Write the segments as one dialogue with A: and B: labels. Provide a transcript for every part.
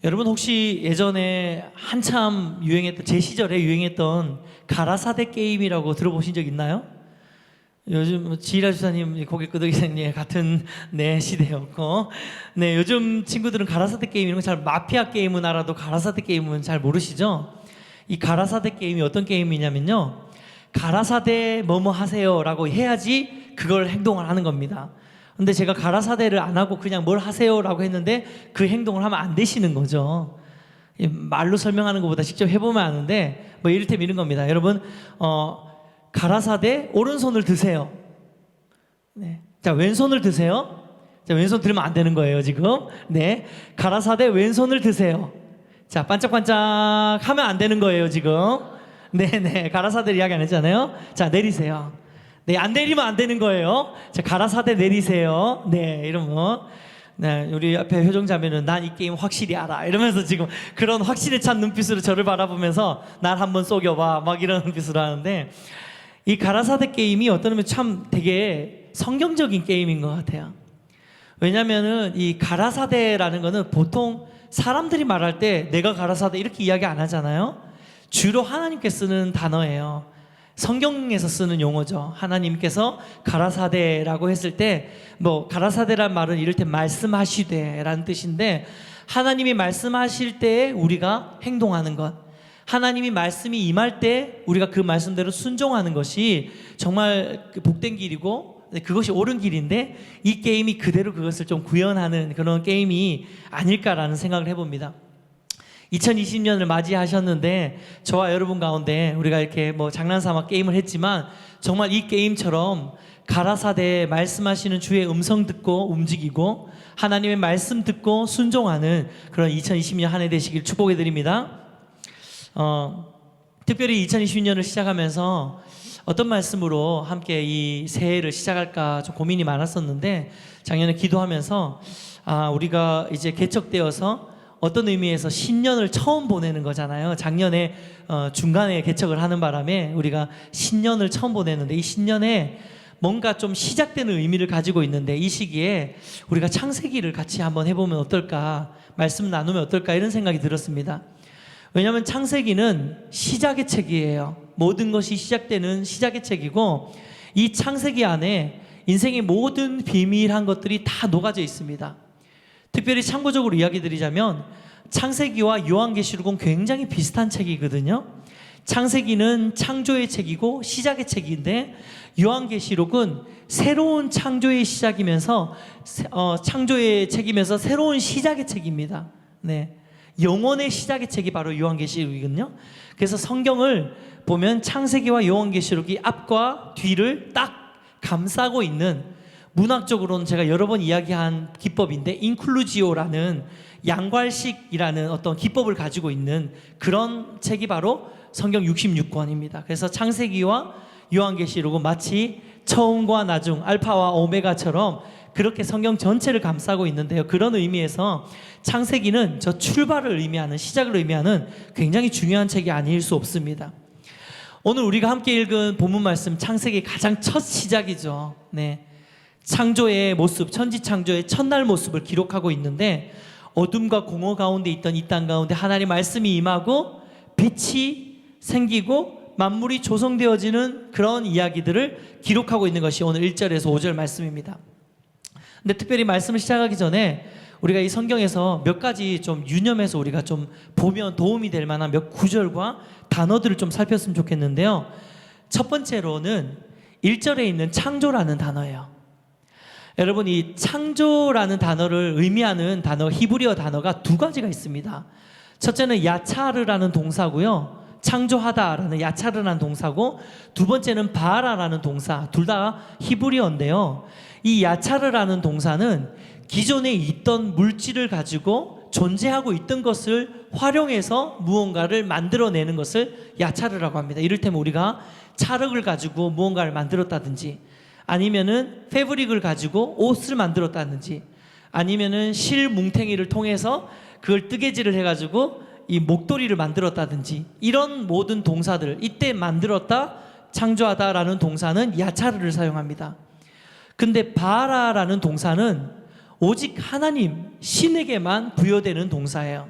A: 여러분 혹시 예전에 한참 유행했던, 제 시절에 유행했던 가라사대 게임이라고 들어보신 적 있나요? 요즘 지희라 주사님, 고개 끄덕이님 같은 시대였고, 요즘 친구들은 가라사대 게임 이런 거 잘, 마피아 게임은 알아도 가라사대 게임은 잘 모르시죠? 이 가라사대 게임이 어떤 게임이냐면요, 가라사대 뭐뭐 하세요라고 해야지 그걸 행동을 하는 겁니다. 근데 제가 가라사대를 안 하고 그냥 뭘 하세요라고 했는데 그 행동을 하면 안 되시는 거죠. 말로 설명하는 것보다 직접 해보면 아는데, 뭐 이를테면 이런 겁니다. 여러분, 가라사대 오른손을 드세요. 자, 왼손을 드세요. 자, 왼손 들면 안 되는 거예요, 지금. 가라사대 왼손을 드세요. 자, 반짝반짝 하면 안 되는 거예요, 지금. 가라사대 이야기 안 했잖아요. 자, 내리세요. 안 내리면 안 되는 거예요. 자, 가라사대 내리세요. 이러면, 우리 앞에 효정자매는 난 이 게임 확실히 알아 이러면서 지금 그런 확신에 찬 눈빛으로 저를 바라보면서 날 한번 속여봐 막 이런 눈빛으로 하는데, 이 가라사대 게임이 어떤 의미로 참 되게 성경적인 게임인 것 같아요. 왜냐면은 이 가라사대라는 거는 보통 사람들이 말할 때 내가 가라사대 이렇게 이야기 안 하잖아요. 주로 하나님께 쓰는 단어예요. 성경에서 쓰는 용어죠. 하나님께서 가라사대라고 했을 때, 뭐 가라사대란 말은 이를테면 말씀하시되 라는 뜻인데, 하나님이 말씀하실 때 우리가 행동하는 것, 하나님이 말씀이 임할 때 우리가 그 말씀대로 순종하는 것이 정말 복된 길이고 그것이 옳은 길인데, 이 게임이 그대로 그것을 좀 구현하는 그런 게임이 아닐까라는 생각을 해봅니다. 2020년을 맞이하셨는데 저와 여러분 가운데 우리가 이렇게 뭐 장난삼아 게임을 했지만, 정말 이 게임처럼 가라사대 말씀하시는 주의 음성 듣고 움직이고 하나님의 말씀 듣고 순종하는 그런 2020년 한 해 되시길 축복해 드립니다. 특별히 2020년을 시작하면서 어떤 말씀으로 함께 이 새해를 시작할까 좀 고민이 많았었는데, 작년에 기도하면서 우리가 이제 개척되어서 어떤 의미에서 신년을 처음 보내는 거잖아요. 작년에 중간에 개척을 하는 바람에 우리가 신년을 처음 보내는데, 이 신년에 뭔가 좀 시작되는 의미를 가지고 있는데, 이 시기에 우리가 창세기를 같이 한번 해보면 어떨까, 말씀 나누면 어떨까, 이런 생각이 들었습니다. 왜냐하면 창세기는 시작의 책이에요. 모든 것이 시작되는 시작의 책이고, 이 창세기 안에 인생의 모든 비밀한 것들이 다 녹아져 있습니다. 특별히 참고적으로 이야기 드리자면, 창세기와 요한계시록은 굉장히 비슷한 책이거든요. 창세기는 창조의 책이고 시작의 책인데, 요한계시록은 새로운 창조의 시작이면서 창조의 책이면서 새로운 시작의 책입니다. 영원의 시작의 책이 바로 요한계시록이거든요. 그래서 성경을 보면 창세기와 요한계시록이 앞과 뒤를 딱 감싸고 있는, 문학적으로는 제가 여러 번 이야기한 기법인데, 인클루지오라는 양괄식이라는 어떤 기법을 가지고 있는 그런 책이 바로 성경 66권입니다. 그래서 창세기와 요한계시록은 마치 처음과 나중, 알파와 오메가처럼 그렇게 성경 전체를 감싸고 있는데요. 그런 의미에서 창세기는 저 출발을 의미하는, 시작을 의미하는 굉장히 중요한 책이 아닐 수 없습니다. 오늘 우리가 함께 읽은 본문 말씀, 창세기 가장 첫 시작이죠. 창조의 모습, 천지창조의 첫날 모습을 기록하고 있는데, 어둠과 공허 가운데 있던 이 땅 가운데 하나님의 말씀이 임하고 빛이 생기고 만물이 조성되어지는 그런 이야기들을 기록하고 있는 것이 오늘 1절에서 5절 말씀입니다. 근데 특별히 말씀을 시작하기 전에 우리가 이 성경에서 몇 가지 좀 유념해서 우리가 좀 보면 도움이 될 만한 몇 구절과 단어들을 좀 살폈으면 좋겠는데요. 첫 번째로는 1절에 있는 창조라는 단어예요. 여러분, 이 창조라는 단어를 의미하는 단어, 히브리어 단어가 두 가지가 있습니다. 첫째는 야차르라는 동사고요, 창조하다라는 야차르라는 동사고, 두 번째는 바라라는 동사, 둘 다 히브리어인데요. 이 야차르라는 동사는 기존에 있던 물질을 가지고 존재하고 있던 것을 활용해서 무언가를 만들어내는 것을 야차르라고 합니다. 이를테면 우리가 찰흙을 가지고 무언가를 만들었다든지, 아니면은 패브릭을 가지고 옷을 만들었다든지, 아니면은 실 뭉탱이를 통해서 그걸 뜨개질을 해가지고 이 목도리를 만들었다든지, 이런 모든 동사들, 이때 만들었다, 창조하다라는 동사는 야차르를 사용합니다. 근데 바라라는 동사는 오직 하나님, 신에게만 부여되는 동사예요.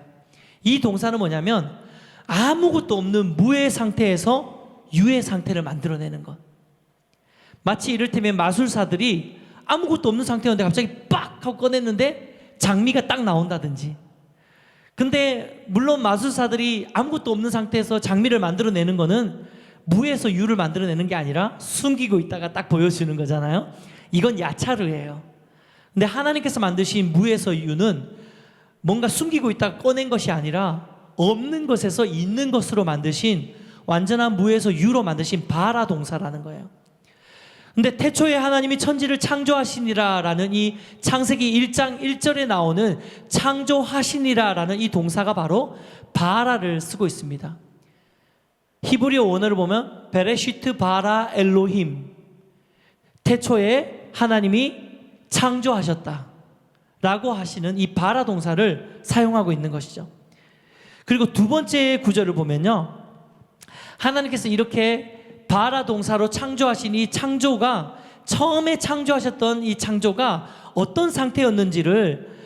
A: 이 동사는 뭐냐면 아무것도 없는 무의 상태에서 유의 상태를 만들어내는 것. 마치 이를테면 마술사들이 아무것도 없는 상태였는데 갑자기 빡 하고 꺼냈는데 장미가 딱 나온다든지. 근데 물론 마술사들이 아무것도 없는 상태에서 장미를 만들어내는 거는 무에서 유를 만들어내는 게 아니라 숨기고 있다가 딱 보여주는 거잖아요. 이건 야차르예요. 근데 하나님께서 만드신 무에서 유는 뭔가 숨기고 있다가 꺼낸 것이 아니라 없는 것에서 있는 것으로 만드신, 완전한 무에서 유로 만드신 바라 동사라는 거예요. 근데 태초에 하나님이 천지를 창조하시니라 라는 이 창세기 1장 1절에 나오는 창조하시니라 라는 이 동사가 바로 바라를 쓰고 있습니다. 히브리어 원어를 보면 베레시트 바라 엘로힘, 태초에 하나님이 창조하셨다 라고 하시는 이 바라 동사를 사용하고 있는 것이죠. 그리고 두 번째 구절을 보면요, 하나님께서 이렇게 바라 동사로 창조하신 이 창조가, 처음에 창조하셨던 이 창조가 어떤 상태였는지를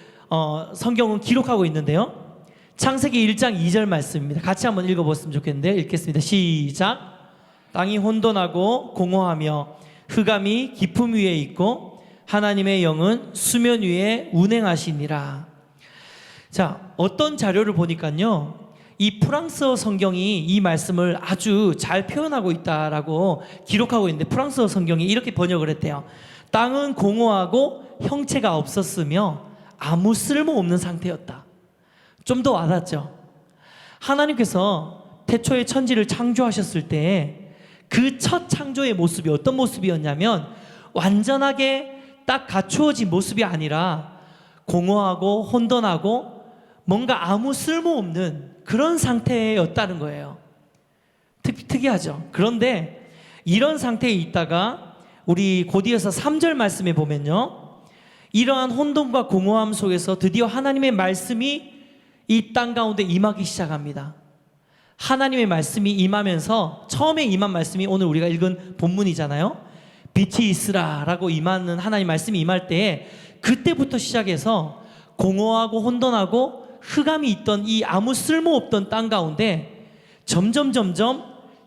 A: 성경은 기록하고 있는데요. 창세기 1장 2절 말씀입니다. 같이 한번 읽어봤으면 좋겠는데 읽겠습니다. 시작. 땅이 혼돈하고 공허하며 흑암이 깊음 위에 있고 하나님의 영은 수면 위에 운행하시니라. 자, 어떤 자료를 보니까요, 이 프랑스어 성경이 이 말씀을 아주 잘 표현하고 있다라고 기록하고 있는데, 프랑스어 성경이 이렇게 번역을 했대요. 땅은 공허하고 형체가 없었으며 아무 쓸모없는 상태였다. 좀 더 와닿죠? 하나님께서 태초에 천지를 창조하셨을 때 그 첫 창조의 모습이 어떤 모습이었냐면 완전하게 딱 갖추어진 모습이 아니라 공허하고 혼돈하고 뭔가 아무 쓸모없는 그런 상태였다는 거예요. 특이하죠? 그런데 이런 상태에 있다가 우리 고디에서 3절 말씀에 보면요, 이러한 혼돈과 공허함 속에서 드디어 하나님의 말씀이 이 땅 가운데 임하기 시작합니다. 하나님의 말씀이 임하면서 처음에 임한 말씀이 오늘 우리가 읽은 본문이잖아요. 빛이 있으라 라고 임하는 하나님 말씀이 임할 때에 그때부터 시작해서 공허하고 혼돈하고 흑암이 있던 이 아무 쓸모없던 땅 가운데 점점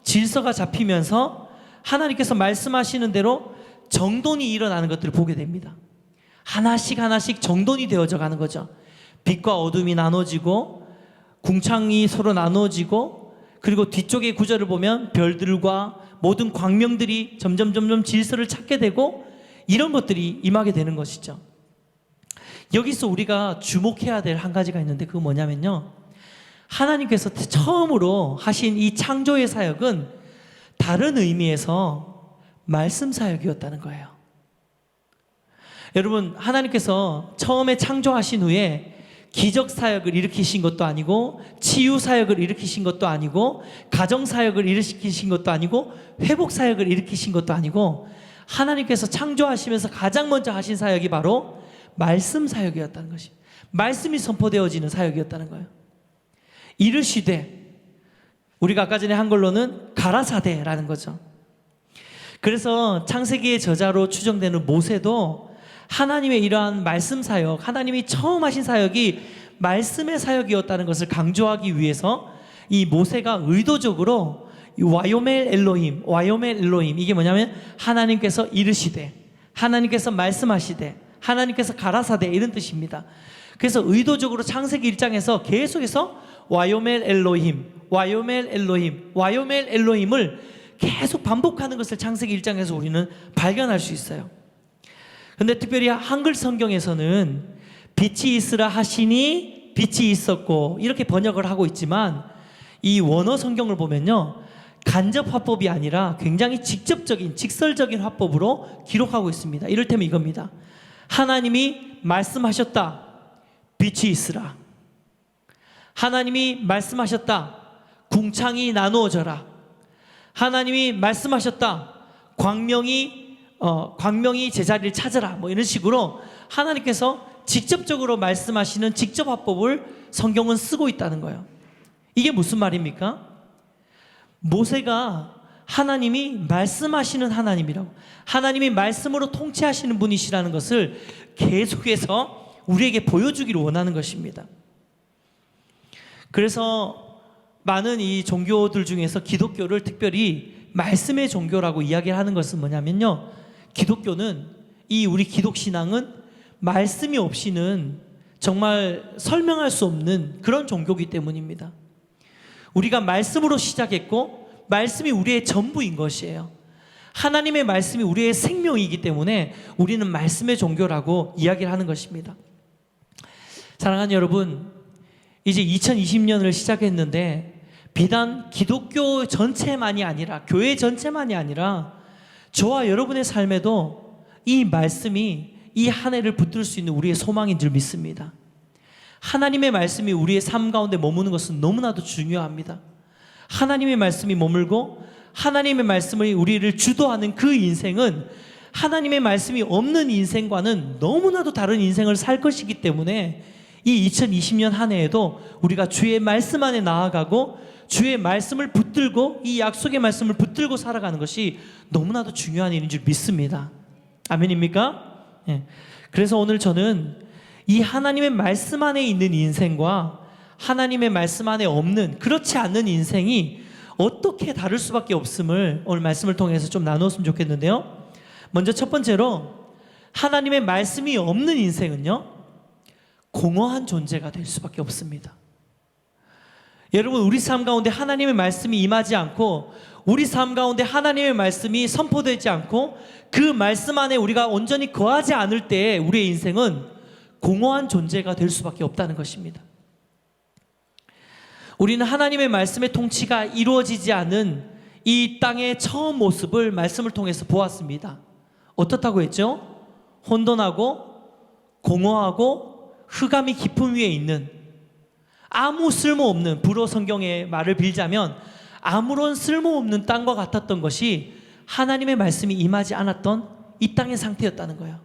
A: 질서가 잡히면서 하나님께서 말씀하시는 대로 정돈이 일어나는 것들을 보게 됩니다. 하나씩 정돈이 되어져 가는 거죠. 빛과 어둠이 나눠지고 궁창이 서로 나눠지고, 그리고 뒤쪽의 구절을 보면 별들과 모든 광명들이 점점 질서를 찾게 되고, 이런 것들이 임하게 되는 것이죠. 여기서 우리가 주목해야 될 한 가지가 있는데, 그거 뭐냐면요, 하나님께서 처음으로 하신 이 창조의 사역은 다른 의미에서 말씀 사역이었다는 거예요. 여러분, 하나님께서 처음에 창조하신 후에 기적 사역을 일으키신 것도 아니고, 치유 사역을 일으키신 것도 아니고, 가정 사역을 일으키신 것도 아니고, 회복 사역을 일으키신 것도 아니고, 하나님께서 창조하시면서 가장 먼저 하신 사역이 바로 말씀 사역이었다는 것입니다. 말씀이 선포되어지는 사역이었다는 거예요. 이르시되, 우리가 아까 전에 한글로는 가라사대라는 거죠. 그래서 창세기의 저자로 추정되는 모세도 하나님의 이러한 말씀 사역, 하나님이 처음 하신 사역이 말씀의 사역이었다는 것을 강조하기 위해서 이 모세가 의도적으로 와요멜 엘로힘, 이게 뭐냐면 하나님께서 이르시되, 하나님께서 말씀하시되, 하나님께서 가라사대, 이런 뜻입니다. 그래서 의도적으로 창세기 1장에서 계속해서 와요멜 엘로힘을 계속 반복하는 것을 창세기 1장에서 우리는 발견할 수 있어요. 근데 특별히 한글 성경에서는 빛이 있으라 하시니 빛이 있었고, 이렇게 번역을 하고 있지만, 이 원어 성경을 보면요, 간접 화법이 아니라 굉장히 직설적인 화법으로 기록하고 있습니다. 이를테면 이겁니다. 하나님이 말씀하셨다, 빛이 있으라. 하나님이 말씀하셨다, 궁창이 나누어져라. 하나님이 말씀하셨다, 광명이 제자리를 찾으라. 뭐 이런 식으로 하나님께서 직접적으로 말씀하시는 직접 화법을 성경은 쓰고 있다는 거예요. 이게 무슨 말입니까? 모세가 하나님이 말씀하시는 하나님이라고, 하나님이 말씀으로 통치하시는 분이시라는 것을 계속해서 우리에게 보여주기를 원하는 것입니다. 그래서 많은 이 종교들 중에서 기독교를 특별히 말씀의 종교라고 이야기를 하는 것은 뭐냐면요, 기독교는, 이 우리 기독신앙은 말씀이 없이는 정말 설명할 수 없는 그런 종교이기 때문입니다. 우리가 말씀으로 시작했고 말씀이 우리의 전부인 것이에요. 하나님의 말씀이 우리의 생명이기 때문에 우리는 말씀의 종교라고 이야기를 하는 것입니다. 사랑하는 여러분, 이제 2020년을 시작했는데 비단 기독교 전체만이 아니라, 교회 전체만이 아니라 저와 여러분의 삶에도 이 말씀이 이 한 해를 붙들 수 있는 우리의 소망인 줄 믿습니다. 하나님의 말씀이 우리의 삶 가운데 머무는 것은 너무나도 중요합니다. 하나님의 말씀이 머물고 하나님의 말씀이 우리를 주도하는 그 인생은 하나님의 말씀이 없는 인생과는 너무나도 다른 인생을 살 것이기 때문에 이 2020년 한 해에도 우리가 주의 말씀 안에 나아가고 주의 말씀을 붙들고 이 약속의 말씀을 붙들고 살아가는 것이 너무나도 중요한 일인 줄 믿습니다. 아멘입니까? 예. 그래서 오늘 저는 이 하나님의 말씀 안에 있는 인생과 하나님의 말씀 안에 없는, 그렇지 않는 인생이 어떻게 다를 수밖에 없음을 오늘 말씀을 통해서 좀 나누었으면 좋겠는데요. 먼저 첫 번째로, 하나님의 말씀이 없는 인생은요, 공허한 존재가 될 수밖에 없습니다. 여러분, 우리 삶 가운데 하나님의 말씀이 임하지 않고 우리 삶 가운데 하나님의 말씀이 선포되지 않고 그 말씀 안에 우리가 온전히 거하지 않을 때 우리의 인생은 공허한 존재가 될 수밖에 없다는 것입니다. 우리는 하나님의 말씀의 통치가 이루어지지 않은 이 땅의 처음 모습을 말씀을 통해서 보았습니다. 어떻다고 했죠? 혼돈하고 공허하고 흑암이 깊음 위에 있는, 아무 쓸모없는, 불어 성경의 말을 빌자면 아무런 쓸모없는 땅과 같았던 것이 하나님의 말씀이 임하지 않았던 이 땅의 상태였다는 거예요.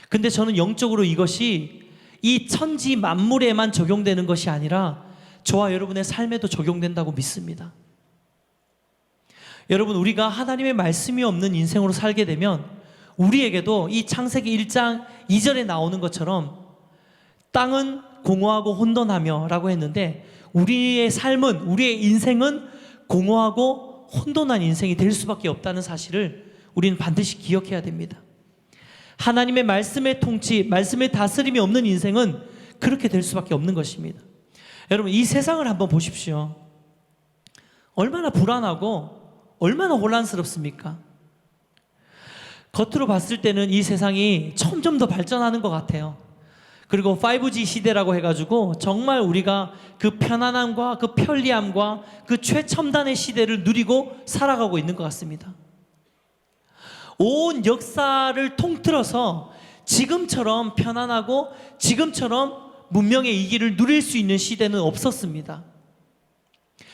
A: 근데 저는 영적으로 이것이 이 천지 만물에만 적용되는 것이 아니라 저와 여러분의 삶에도 적용된다고 믿습니다. 여러분, 우리가 하나님의 말씀이 없는 인생으로 살게 되면 우리에게도 이 창세기 1장 2절에 나오는 것처럼 땅은 공허하고 혼돈하며 라고 했는데, 우리의 삶은, 우리의 인생은 공허하고 혼돈한 인생이 될 수밖에 없다는 사실을 우리는 반드시 기억해야 됩니다. 하나님의 말씀의 통치, 말씀의 다스림이 없는 인생은 그렇게 될 수밖에 없는 것입니다. 여러분, 이 세상을 한번 보십시오. 얼마나 불안하고 얼마나 혼란스럽습니까? 겉으로 봤을 때는 이 세상이 점점 더 발전하는 것 같아요. 그리고 5G 시대라고 해가지고 정말 우리가 그 편안함과 그 편리함과 그 최첨단의 시대를 누리고 살아가고 있는 것 같습니다. 온 역사를 통틀어서 지금처럼 편안하고 지금처럼 문명의 이기를 누릴 수 있는 시대는 없었습니다.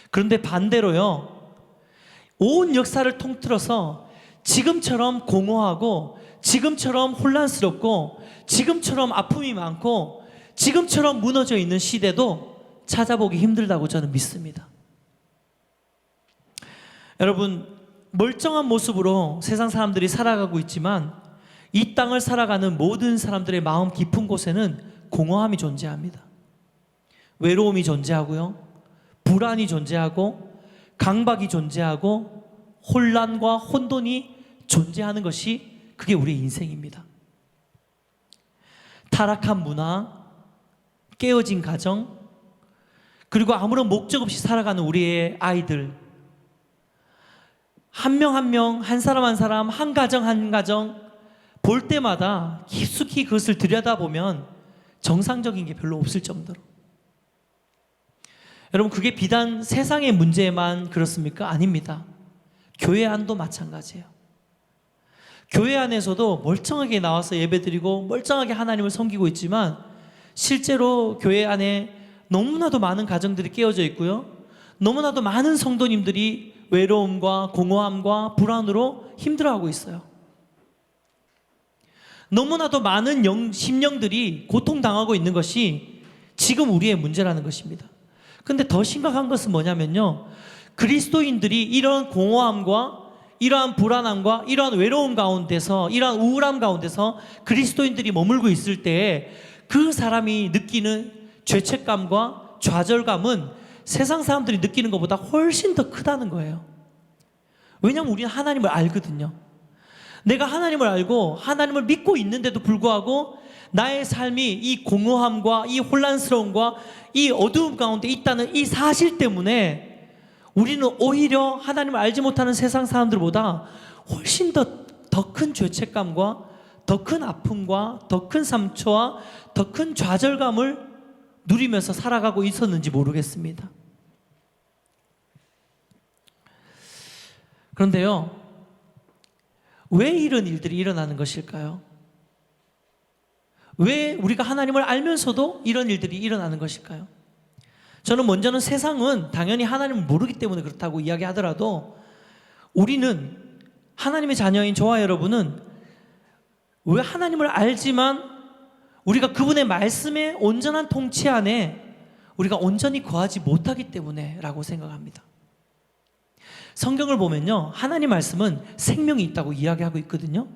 A: 그런데 반대로요, 온 역사를 통틀어서 지금처럼 공허하고 지금처럼 혼란스럽고 지금처럼 아픔이 많고 지금처럼 무너져 있는 시대도 찾아보기 힘들다고 저는 믿습니다. 여러분, 멀쩡한 모습으로 세상 사람들이 살아가고 있지만 이 땅을 살아가는 모든 사람들의 마음 깊은 곳에는 공허함이 존재합니다. 외로움이 존재하고요, 불안이 존재하고 강박이 존재하고 혼란과 혼돈이 존재하는 것이, 그게 우리의 인생입니다. 타락한 문화, 깨어진 가정, 그리고 아무런 목적 없이 살아가는 우리의 아이들, 한 명 한 명, 한 사람 한 사람, 한 가정 한 가정 볼 때마다 깊숙이 그것을 들여다보면 정상적인 게 별로 없을 정도로. 여러분, 그게 비단 세상의 문제만 그렇습니까? 아닙니다. 교회 안도 마찬가지예요. 교회 안에서도 멀쩡하게 나와서 예배드리고 멀쩡하게 하나님을 섬기고 있지만 실제로 교회 안에 너무나도 많은 가정들이 깨어져 있고요, 너무나도 많은 성도님들이 외로움과 공허함과 불안으로 힘들어하고 있어요. 너무나도 많은 심령들이 고통당하고 있는 것이 지금 우리의 문제라는 것입니다. 근데 더 심각한 것은 뭐냐면요, 그리스도인들이 이런 공허함과 이러한 불안함과 이러한 외로움 가운데서, 이러한 우울함 가운데서 그리스도인들이 머물고 있을 때 그 사람이 느끼는 죄책감과 좌절감은 세상 사람들이 느끼는 것보다 훨씬 더 크다는 거예요. 왜냐하면 우리는 하나님을 알거든요. 내가 하나님을 알고 하나님을 믿고 있는데도 불구하고 나의 삶이 이 공허함과 이 혼란스러움과 이 어두움 가운데 있다는 이 사실 때문에 우리는 오히려 하나님을 알지 못하는 세상 사람들보다 훨씬 더 큰 죄책감과 더 큰 아픔과 더 큰 상처와 더 큰 좌절감을 누리면서 살아가고 있었는지 모르겠습니다. 그런데요, 왜 이런 일들이 일어나는 것일까요? 왜 우리가 하나님을 알면서도 이런 일들이 일어나는 것일까요? 저는 먼저는 세상은 당연히 하나님을 모르기 때문에 그렇다고 이야기하더라도 우리는, 하나님의 자녀인 저와 여러분은 왜 하나님을 알지만 우리가 그분의 말씀의 온전한 통치 안에 우리가 온전히 거하지 못하기 때문에 라고 생각합니다. 성경을 보면요, 하나님 말씀은 생명이 있다고 이야기하고 있거든요.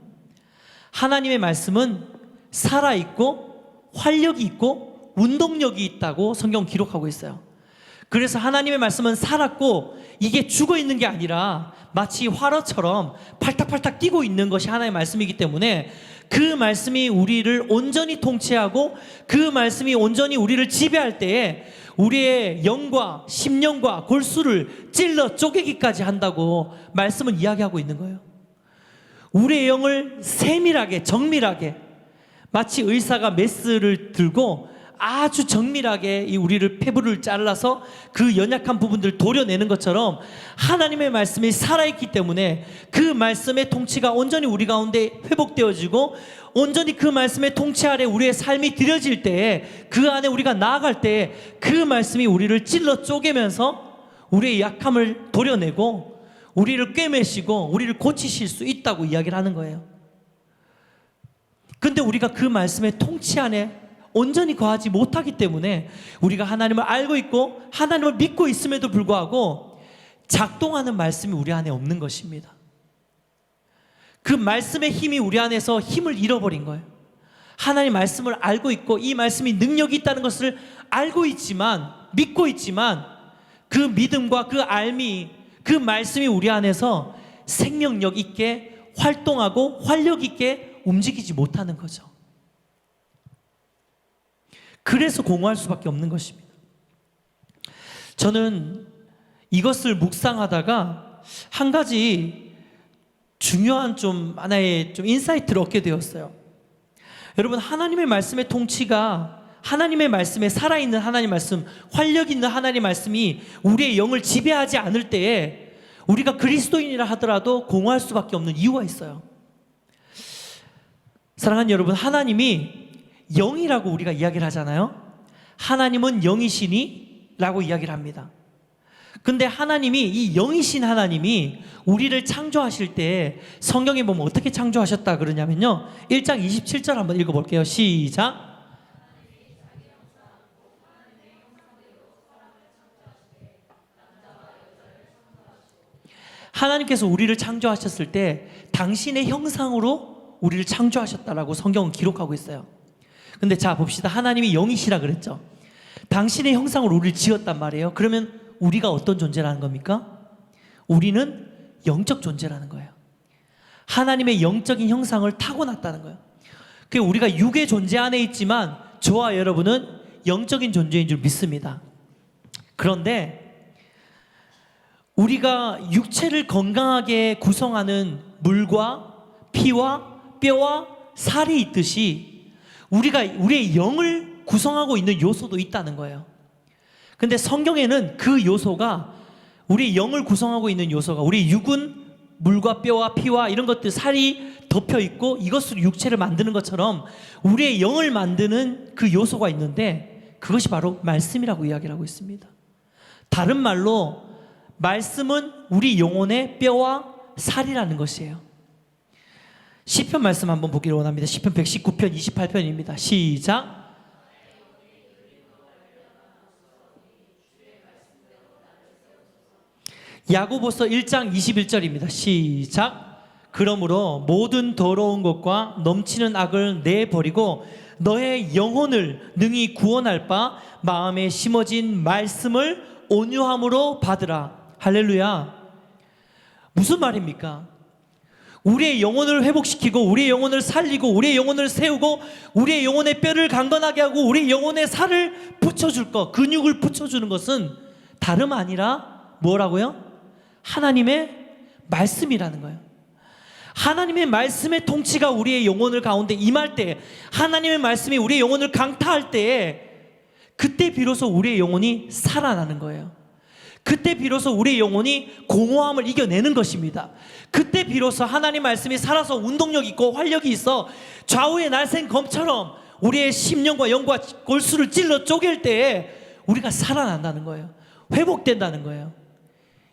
A: 하나님의 말씀은 살아있고 활력이 있고 운동력이 있다고 성경 기록하고 있어요. 그래서 하나님의 말씀은 살았고 이게 죽어있는 게 아니라 마치 화로처럼 팔딱팔딱 뛰고 있는 것이 하나님의 말씀이기 때문에 그 말씀이 우리를 온전히 통치하고 그 말씀이 온전히 우리를 지배할 때에 우리의 영과 심령과 골수를 찔러 쪼개기까지 한다고 말씀은 이야기하고 있는 거예요. 우리의 영을 세밀하게 정밀하게 마치 의사가 메스를 들고 아주 정밀하게 이 우리를 폐부를 잘라서 그 연약한 부분들을 도려내는 것처럼 하나님의 말씀이 살아있기 때문에 그 말씀의 통치가 온전히 우리 가운데 회복되어지고 온전히 그 말씀의 통치 아래 우리의 삶이 드려질 때에 그 안에 우리가 나아갈 때에 그 말씀이 우리를 찔러 쪼개면서 우리의 약함을 도려내고 우리를 꿰매시고 우리를 고치실 수 있다고 이야기를 하는 거예요. 근데 우리가 그 말씀의 통치 안에 온전히 거하지 못하기 때문에 우리가 하나님을 알고 있고 하나님을 믿고 있음에도 불구하고 작동하는 말씀이 우리 안에 없는 것입니다. 그 말씀의 힘이 우리 안에서 힘을 잃어버린 거예요. 하나님 말씀을 알고 있고 이 말씀이 능력이 있다는 것을 알고 있지만, 믿고 있지만 그 믿음과 그 알미, 그 말씀이 우리 안에서 생명력 있게 활동하고 활력 있게 움직이지 못하는 거죠. 그래서 공허할 수밖에 없는 것입니다. 저는 이것을 묵상하다가 한 가지 중요한 하나의 인사이트를 얻게 되었어요. 여러분, 하나님의 말씀의 통치가, 하나님의 말씀에 살아있는 하나님 말씀, 활력 있는 하나님 말씀이 우리의 영을 지배하지 않을 때에 우리가 그리스도인이라 하더라도 공허할 수밖에 없는 이유가 있어요. 사랑하는 여러분, 하나님이 영이라고 우리가 이야기를 하잖아요. 하나님은 영이시니? 라고 이야기를 합니다. 근데 하나님이, 이 영이신 하나님이 우리를 창조하실 때 성경에 보면 어떻게 창조하셨다 그러냐면요, 1장 27절 한번 읽어볼게요. 시작. 하나님께서 우리를 창조하셨을 때 당신의 형상으로 우리를 창조하셨다라고 성경은 기록하고 있어요. 근데 자 봅시다. 하나님이 영이시라 그랬죠. 당신의 형상으로 우리를 지었단 말이에요. 그러면 우리가 어떤 존재라는 겁니까? 우리는 영적 존재라는 거예요. 하나님의 영적인 형상을 타고났다는 거예요. 그 우리가 육의 존재 안에 있지만 저와 여러분은 영적인 존재인 줄 믿습니다. 그런데 우리가 육체를 건강하게 구성하는 물과 피와 뼈와 살이 있듯이 우리가 우리의 영을 구성하고 있는 요소도 있다는 거예요. 근데 성경에는 그 요소가, 우리 영을 구성하고 있는 요소가, 우리 육은 물과 뼈와 피와 이런 것들, 살이 덮여 있고 이것으로 육체를 만드는 것처럼 우리의 영을 만드는 그 요소가 있는데 그것이 바로 말씀이라고 이야기를 하고 있습니다. 다른 말로 말씀은 우리 영혼의 뼈와 살이라는 것이에요. 시편 말씀 한번 보기를 원합니다. 시편 119편 28편입니다. 시작. 야고보서 1장 21절입니다. 시작. 그러므로 모든 더러운 것과 넘치는 악을 내버리고 너의 영혼을 능히 구원할 바 마음에 심어진 말씀을 온유함으로 받으라. 할렐루야. 무슨 말입니까? 우리의 영혼을 회복시키고 우리의 영혼을 살리고 우리의 영혼을 세우고 우리의 영혼의 뼈를 강건하게 하고 우리의 영혼의 살을 붙여줄 것, 근육을 붙여주는 것은 다름 아니라 뭐라고요? 하나님의 말씀이라는 거예요. 하나님의 말씀의 통치가 우리의 영혼을 가운데 임할 때, 하나님의 말씀이 우리의 영혼을 강타할 때에 그때 비로소 우리의 영혼이 살아나는 거예요. 그때 비로소 우리의 영혼이 공허함을 이겨내는 것입니다. 그때 비로소 하나님 말씀이 살아서 운동력 있고 활력이 있어 좌우의 날쌘 검처럼 우리의 심령과 영과 골수를 찔러 쪼갤 때에 우리가 살아난다는 거예요. 회복된다는 거예요.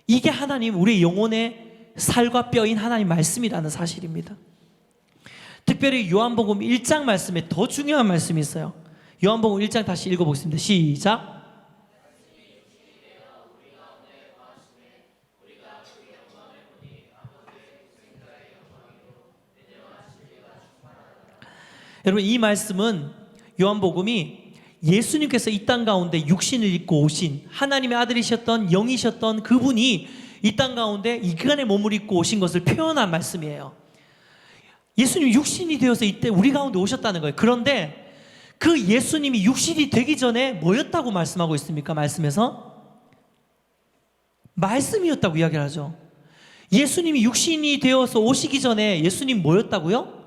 A: 이게 하나님 우리의 영혼의 살과 뼈인 하나님 말씀이라는 사실입니다. 특별히 요한복음 1장 말씀에 더 중요한 말씀이 있어요. 요한복음 1장 다시 읽어보겠습니다. 시작. 여러분, 이 말씀은 요한복음이 예수님께서 이 땅 가운데 육신을 입고 오신 하나님의 아들이셨던 영이셨던 그분이 이 땅 가운데 인간의 몸을 입고 오신 것을 표현한 말씀이에요. 예수님이 육신이 되어서 이때 우리 가운데 오셨다는 거예요. 그런데 그 예수님이 육신이 되기 전에 뭐였다고 말씀하고 있습니까? 말씀에서 말씀이었다고 이야기를 하죠. 예수님이 육신이 되어서 오시기 전에 예수님 뭐였다고요?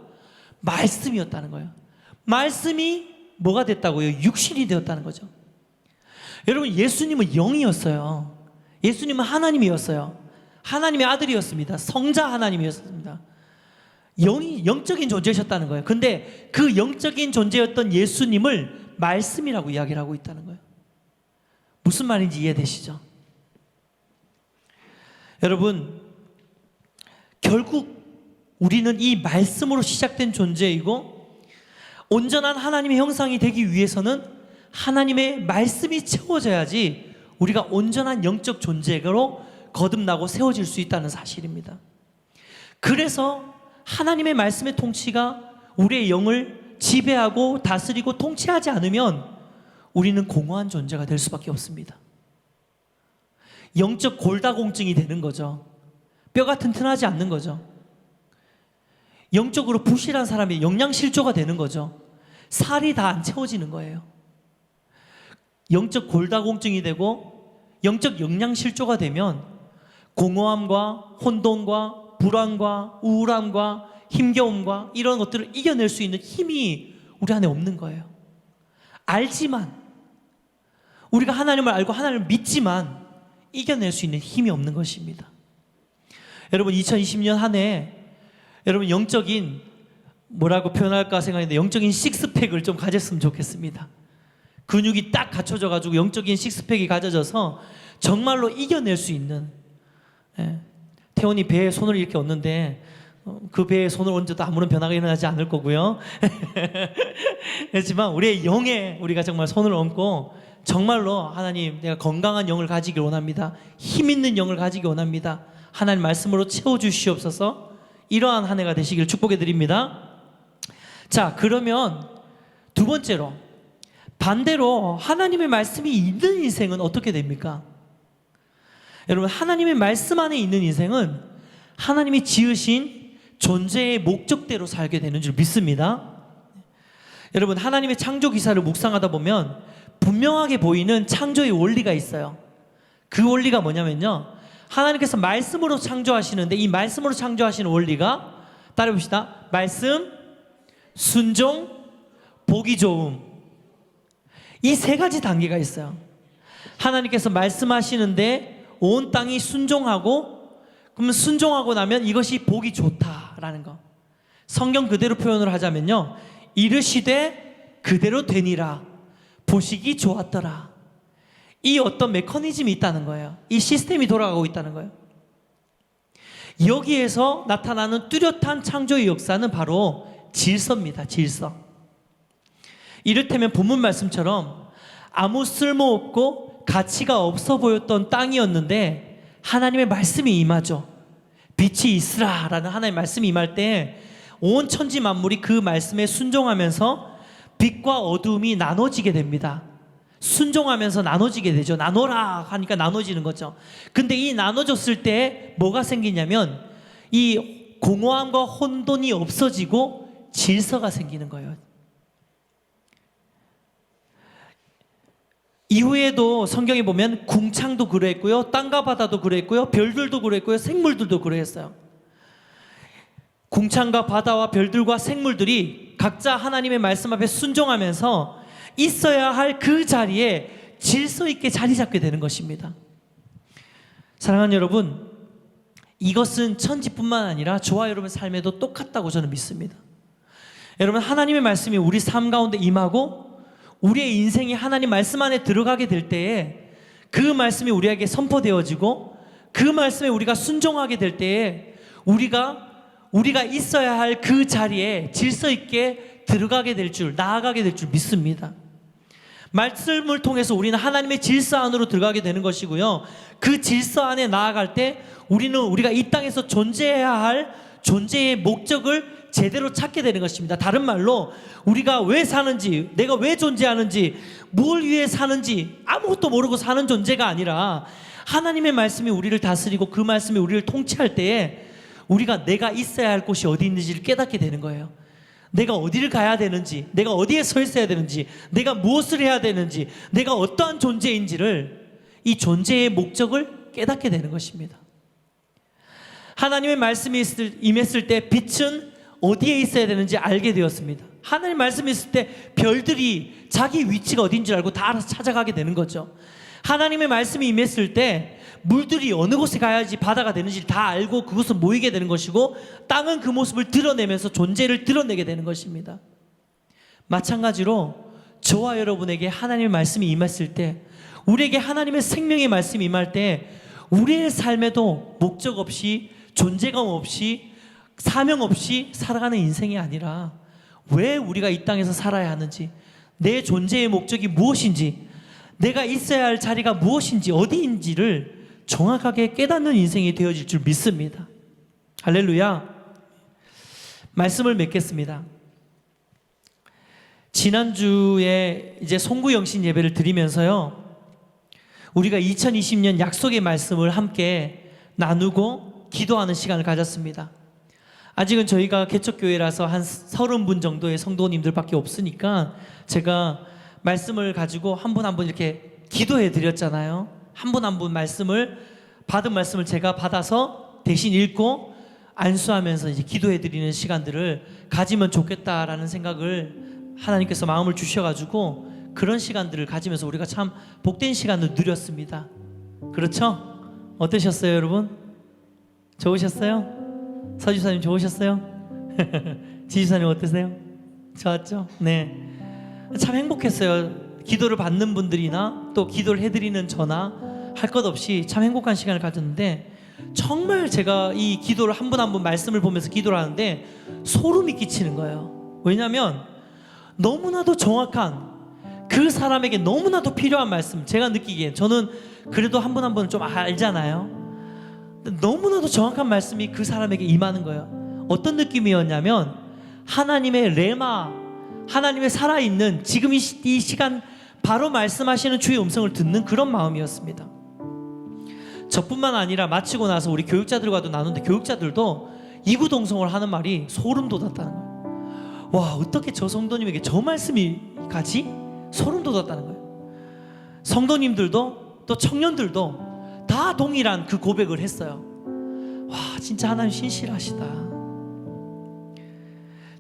A: 말씀이었다는 거예요. 말씀이 뭐가 됐다고요? 육신이 되었다는 거죠. 여러분, 예수님은 영이었어요. 예수님은 하나님이었어요. 하나님의 아들이었습니다. 성자 하나님이었습니다. 영적인 존재셨다는 거예요. 근데 그 영적인 존재였던 예수님을 말씀이라고 이야기를 하고 있다는 거예요. 무슨 말인지 이해되시죠? 여러분, 결국 우리는 이 말씀으로 시작된 존재이고 온전한 하나님의 형상이 되기 위해서는 하나님의 말씀이 채워져야지 우리가 온전한 영적 존재로 거듭나고 세워질 수 있다는 사실입니다. 그래서 하나님의 말씀의 통치가 우리의 영을 지배하고 다스리고 통치하지 않으면 우리는 공허한 존재가 될 수밖에 없습니다. 영적 골다공증이 되는 거죠. 뼈가 튼튼하지 않는 거죠. 영적으로 부실한 사람이 영양실조가 되는 거죠. 살이 다 안 채워지는 거예요. 영적 골다공증이 되고 영적 영양실조가 되면 공허함과 혼돈과 불안과 우울함과 힘겨움과 이런 것들을 이겨낼 수 있는 힘이 우리 안에 없는 거예요. 알지만, 우리가 하나님을 알고 하나님을 믿지만 이겨낼 수 있는 힘이 없는 것입니다. 여러분, 2020년 한 해 여러분 영적인 뭐라고 표현할까 생각했는데 영적인 식스팩을 좀 가졌으면 좋겠습니다. 근육이 딱 갖춰져 가지고 영적인 식스팩이 가져져서 정말로 이겨낼 수 있는, 태원이 배에 손을 이렇게 얹는데 그 배에 손을 얹어도 아무런 변화가 일어나지 않을 거고요. 그렇지만 우리의 영에 우리가 정말 손을 얹고 정말로 하나님, 내가 건강한 영을 가지길 원합니다. 힘 있는 영을 가지길 원합니다. 하나님 말씀으로 채워주시옵소서. 이러한 한 해가 되시길 축복해 드립니다. 자, 그러면 두 번째로, 반대로 하나님의 말씀이 있는 인생은 어떻게 됩니까? 여러분, 하나님의 말씀 안에 있는 인생은 하나님이 지으신 존재의 목적대로 살게 되는 줄 믿습니다. 여러분, 하나님의 창조 기사를 묵상하다 보면 분명하게 보이는 창조의 원리가 있어요. 그 원리가 뭐냐면요, 하나님께서 말씀으로 창조하시는데 이 말씀으로 창조하시는 원리가, 따라해봅시다. 말씀, 순종, 보기 좋음. 이 세 가지 단계가 있어요. 하나님께서 말씀하시는데 온 땅이 순종하고, 그러면 순종하고 나면 이것이 보기 좋다라는 거. 성경 그대로 표현을 하자면요, 이르시되 그대로 되니라, 보시기 좋았더라. 이 어떤 메커니즘이 있다는 거예요. 이 시스템이 돌아가고 있다는 거예요. 여기에서 나타나는 뚜렷한 창조의 역사는 바로 질서입니다. 질서. 이를테면 본문 말씀처럼 아무 쓸모없고 가치가 없어 보였던 땅이었는데 하나님의 말씀이 임하죠. 빛이 있으라라는 하나님의 말씀이 임할 때 온 천지 만물이 그 말씀에 순종하면서 빛과 어둠이 나눠지게 됩니다. 순종하면서 나눠지게 되죠. 나눠라 하니까 나눠지는 거죠. 근데 이 나눠졌을 때 뭐가 생기냐면 이 공허함과 혼돈이 없어지고 질서가 생기는 거예요. 이후에도 성경에 보면 궁창도 그랬고요, 땅과 바다도 그랬고요, 별들도 그랬고요, 생물들도 그랬어요. 궁창과 바다와 별들과 생물들이 각자 하나님의 말씀 앞에 순종하면서 있어야 할 그 자리에 질서 있게 자리 잡게 되는 것입니다. 사랑하는 여러분, 이것은 천지뿐만 아니라 저와 여러분 삶에도 똑같다고 저는 믿습니다. 여러분, 하나님의 말씀이 우리 삶 가운데 임하고 우리의 인생이 하나님 말씀 안에 들어가게 될 때에 그 말씀이 우리에게 선포되어지고 그 말씀에 우리가 순종하게 될 때에 우리가 있어야 할 그 자리에 질서 있게 들어가게 될 줄, 나아가게 될 줄 믿습니다. 말씀을 통해서 우리는 하나님의 질서 안으로 들어가게 되는 것이고요, 그 질서 안에 나아갈 때 우리가 이 땅에서 존재해야 할 존재의 목적을 제대로 찾게 되는 것입니다. 다른 말로 우리가 왜 사는지, 내가 왜 존재하는지, 뭘 위해 사는지 아무것도 모르고 사는 존재가 아니라 하나님의 말씀이 우리를 다스리고 그 말씀이 우리를 통치할 때에 우리가 내가 있어야 할 곳이 어디 있는지를 깨닫게 되는 거예요. 내가 어디를 가야 되는지, 내가 어디에 서 있어야 되는지, 내가 무엇을 해야 되는지, 내가 어떠한 존재인지를, 이 존재의 목적을 깨닫게 되는 것입니다. 하나님의 말씀이 임했을 때 빛은 어디에 있어야 되는지 알게 되었습니다. 하나님의 말씀이 있을 때 별들이 자기 위치가 어딘 줄 알고 다 알아서 찾아가게 되는 거죠. 하나님의 말씀이 임했을 때 물들이 어느 곳에 가야지 바다가 되는지 다 알고 그곳에 모이게 되는 것이고, 땅은 그 모습을 드러내면서 존재를 드러내게 되는 것입니다. 마찬가지로 저와 여러분에게 하나님의 말씀이 임했을 때, 우리에게 하나님의 생명의 말씀이 임할 때 우리의 삶에도 목적 없이, 존재감 없이, 사명 없이 살아가는 인생이 아니라 왜 우리가 이 땅에서 살아야 하는지, 내 존재의 목적이 무엇인지, 내가 있어야 할 자리가 무엇인지, 어디인지를 정확하게 깨닫는 인생이 되어질 줄 믿습니다. 할렐루야. 말씀을 맺겠습니다. 지난주에 이제 송구영신 예배를 드리면서요, 우리가 2020년 약속의 말씀을 함께 나누고 기도하는 시간을 가졌습니다. 아직은 저희가 개척교회라서 한 30분 정도의 성도님들밖에 없으니까 제가 말씀을 가지고 한 분 한 분 이렇게 기도해 드렸잖아요. 한 분 한 분 받은 말씀을 제가 받아서 대신 읽고 안수하면서 이제 기도해 드리는 시간들을 가지면 좋겠다라는 생각을 하나님께서 마음을 주셔가지고 그런 시간들을 가지면서 우리가 참 복된 시간을 누렸습니다. 그렇죠? 어떠셨어요, 여러분? 좋으셨어요? 서지사님 좋으셨어요? 지지사님 어떠세요? 좋았죠? 네, 참 행복했어요. 기도를 받는 분들이나 또 기도를 해드리는 저나 할 것 없이 참 행복한 시간을 가졌는데, 정말 제가 이 기도를 한 분 한 분 말씀을 보면서 기도를 하는데 소름이 끼치는 거예요. 왜냐하면 너무나도 정확한, 그 사람에게 너무나도 필요한 말씀, 제가 느끼기엔, 저는 그래도 한 분 한 분을 좀 알잖아요. 너무나도 정확한 말씀이 그 사람에게 임하는 거예요. 어떤 느낌이었냐면 하나님의 레마, 하나님의 살아있는 지금 이 시간 바로 말씀하시는 주의 음성을 듣는 그런 마음이었습니다. 저뿐만 아니라 마치고 나서 우리 교육자들과도 나누는데 교육자들도 이구동성을 하는 말이 소름 돋았다는 거예요. 와, 어떻게 저 성도님에게 저 말씀이 가지? 소름 돋았다는 거예요. 성도님들도 또 청년들도 다 동일한 그 고백을 했어요. 와, 진짜 하나님 신실하시다.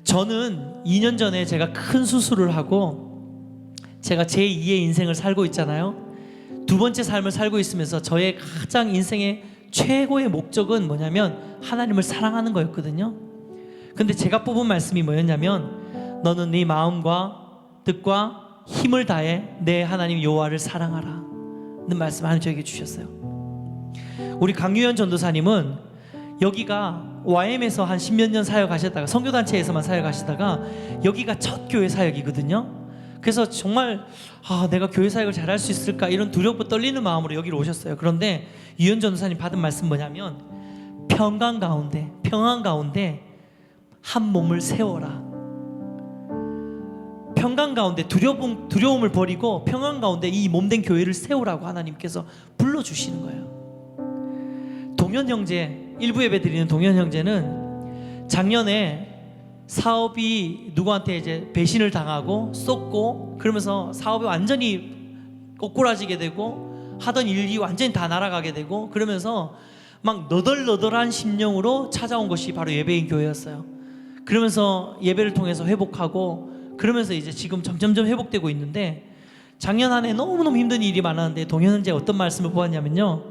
A: 저는 2년 전에 제가 큰 수술을 하고 제가 제2의 인생을 살고 있잖아요. 두 번째 삶을 살고 있으면서 저의 가장 인생의 최고의 목적은 뭐냐면 하나님을 사랑하는 거였거든요. 근데 제가 뽑은 말씀이 뭐였냐면, 너는 네 마음과 뜻과 힘을 다해 내 하나님 여호와를 사랑하라 는 말씀 하나님 저에게 주셨어요. 우리 강유현 전도사님은 여기가 YM에서 한 10몇 년 사역하셨다가, 선교단체에서만 사역하시다가 여기가 첫 교회 사역이거든요. 그래서 정말 내가 교회 사역을 잘할 수 있을까 이런 두렵고 떨리는 마음으로 여기로 오셨어요. 그런데 유현 전도사님 받은 말씀 뭐냐면, 평안 가운데 한 몸을 세워라. 평강 가운데 두려움을 버리고 평안 가운데 이 몸된 교회를 세우라고 하나님께서 불러주시는 거예요. 동현 형제, 일부 예배 드리는 동현 형제는 작년에 사업이 누구한테 이제 배신을 당하고 쏟고 그러면서 사업이 완전히 꼬꾸라지게 되고 하던 일이 완전히 다 날아가게 되고 그러면서 막 너덜너덜한 심령으로 찾아온 것이 바로 예배인 교회였어요. 그러면서 예배를 통해서 회복하고 그러면서 이제 지금 점점점 회복되고 있는데 작년 한 해 너무너무 힘든 일이 많았는데 동현 형제가 어떤 말씀을 보았냐면요,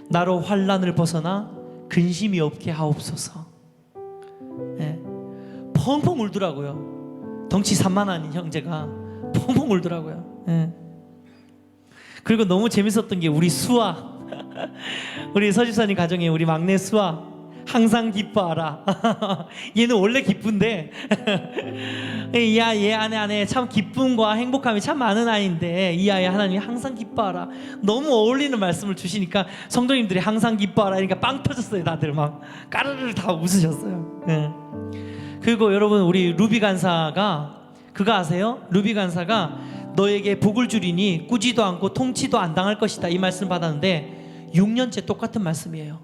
A: 나로 환난을 벗어나 근심이 없게 하옵소서. 예. 펑펑 울더라고요. 덩치 산만한 형제가 펑펑 울더라고요. 예. 그리고 너무 재밌었던 게 우리 수아 우리 서집사님 가정에 우리 막내 수아 항상 기뻐하라. 얘는 원래 기쁜데 야, 얘 안에 참 기쁨과 행복함이 참 많은 아이인데 이 아이 하나님이 항상 기뻐하라. 너무 어울리는 말씀을 주시니까 성도님들이 항상 기뻐하라 그러니까 빵 터졌어요. 다들 막 까르르 다 웃으셨어요. 네. 그리고 여러분 우리 루비 간사가 그거 아세요? 루비 간사가 너에게 복을 주리니 꾸지도 않고 통치도 안 당할 것이다 이 말씀을 받았는데 6년째 똑같은 말씀이에요.